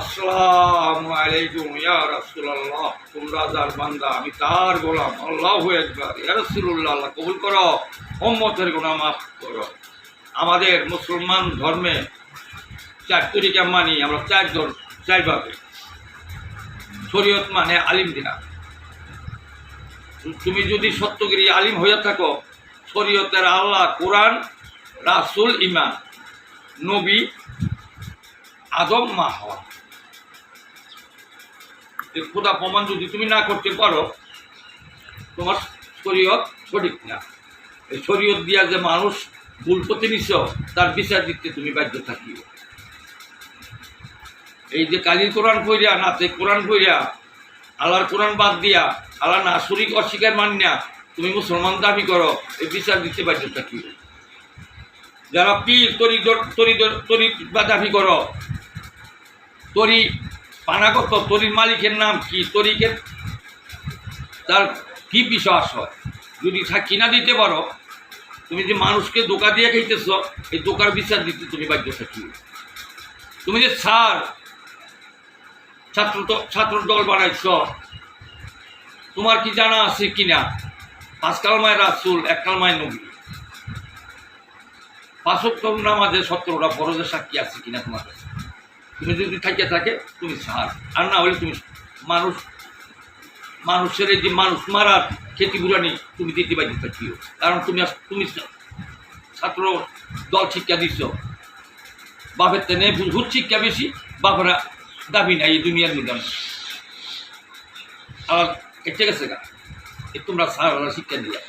আসসালামু আলাইকুম ইয়া রাসূলুল্লাহ। তোমরা যার বান্দা, আমি তার গোলাম। আল্লাহু আকবার। ইয়া রাসূলুল্লাহ, আল্লাহ কবুল করো, উম্মতের গুনাহ মাফ করো। আমাদের মুসলমান ধর্মে চার তরিকা মানি আমরা, চারভাবে। শরীয়ত মানে আলিম দিনা। তুমি যদি সত্যগিরি আলিম হইয়া থাকো, শরীয়তের আল্লাহ, কোরআন, রাসূল, ইমান, নবী, আদম, মা হাওয়া, এই খোদা প্রমাণ যদি তুমি না করতে পারো, তোমার শরীয়ত সঠিক না। এই শরীয়ত দিয়া যে মানুষ ভুল পথে নিছ, তার বিচার দিতে তুমি বাধ্য থাকিও। এই যে কালির কোরআন কইরা, নাতে কোরআন কইরা, আল্লাহর কোরআন বাদ দিয়া, আল্লাহ না শরীক অস্বীকার মানিয়া তুমি মুসলমান দাবি করো, এই বিচার দিতে বাধ্য থাকিও। যারা পীর তরি বা দাবি করো, তরি পানাগত, তরির মালিকের নাম কি, তরিকের তার কি বিশ্বাস হয়, যদি সাক্ষী না দিতে পারো, তুমি যে মানুষকে ধোঁকা দিয়ে খাইতেছ, এই ধোঁকার বিচার দিতে তুমি বাধ্য থাকিও। তুমি যে ছাত্র দল বানাইছ, তোমার কি জানা আছে কিনা 5 কালমায় রাসূল, 1 কালমায় নবী, 5 ওয়াক্ত নামাজে 17টা ফরজের সাক্ষী আছে কিনা তোমার কাছে? তুমি যদি থাকে তুমি সার, আর না হলে তুমি মানুষের এই যে মানুষ মারার ক্ষতিপূরণী তুমি দিতে বাধ্য থাকিও। কারণ তুমি ছাত্র দল শিক্ষা দিচ্ছ, বাপের তেনে ভূত শিক্ষা বেশি, বাপেরা দাবি নাই এই দুনিয়ার নিদান। আর ঠিক আছে গা, তোমরা সার শিক্ষা দিয়া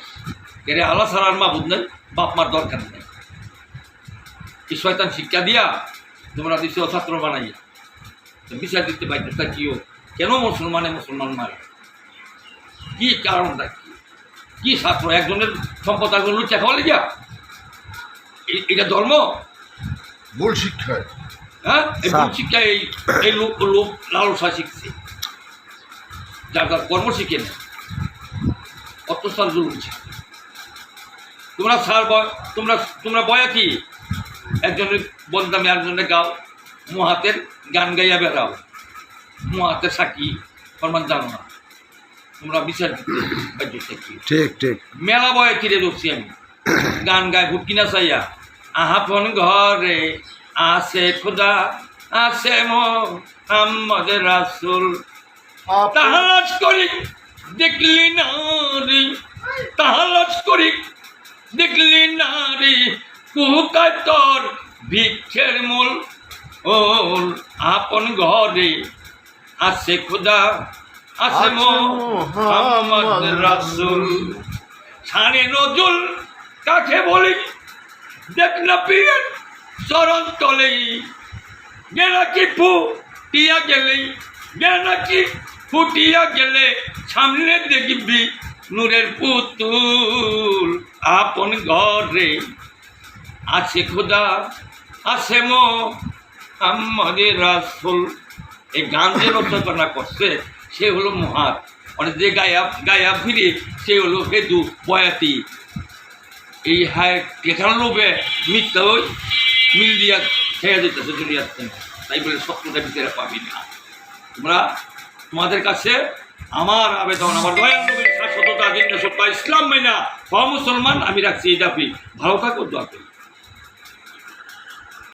এর আল্লাহ সারার মা বুঝ নাই, বাপ মার দরকার নেই। এই শয়তান শিক্ষা দিয়া তোমরা দিচ্ছ ছাত্র বানাইয়া, বিচার দিতে বাধ্য থাকিও। কেন মুসলমান মারে? কি কারণটা কি ছাত্র একজনের সম্পদ একজন লুচ্চা খাওয়া লেগিয়া? এটা ধর্ম? ভুল শিক্ষায়, হ্যাঁ, এই ভুল শিক্ষা, এই লোক লালসা শিখছে, যার কর্ম শিখে নেয়, অত্যাচার জুলুম শিখছে। তোমরা বয়াতি, একজনের বদনামে একজনের গাও, মুহাতের গান গাইয়া বেড়াও, মুহাতের সাক্ষী ফরমান জানো না, তোমরা বিচার ঠিক মেলা বয়া কিরে ধরছি আমি, গান গায় ভুট কিনা চাইয়া, আহাপন ঘরে আছে খোদা, আছে মোহাম্মদ রাসূল, তাহালাশ করি দেখলি নারী, তাহালাশ করি দেখলি নারী, কুহুকায় তোর ভিক্ষের মূল, ওল আপন ঘরে আছে খোদা, আছে মোহাম্মদ রাসূল। শানে নজুল কাকে বলি, দেখ না পীরের চরণ তলেই, গেনাকি ফুটিয়া গেলে সামনে দেখবি নূরের পুতুল, আপন ঘরে আছে খোদা, আছে মোহাম্মদ রাসূল। এই গান যে রচনা করছে সে হলো মুহাত, মানে যে গায়া ফিরে সে হলো হেতু বয়াতি। এই হায় টেকার লোভে মিথ্যা ওই মিল দিয়া খেয়ে যেতেছে চলে যাচ্ছেন, তাই বলে সত্যটা ভিতরে পাবি না। তোমাদের কাছে আমার আবেদন, আমার দয়াল নবীর শাশ্বততা, জিজ্ঞাসা ইসলাম মাইনা মুসলমান আমি রাখছি এই দাবি। ভালো থাকো, দোয়া করি।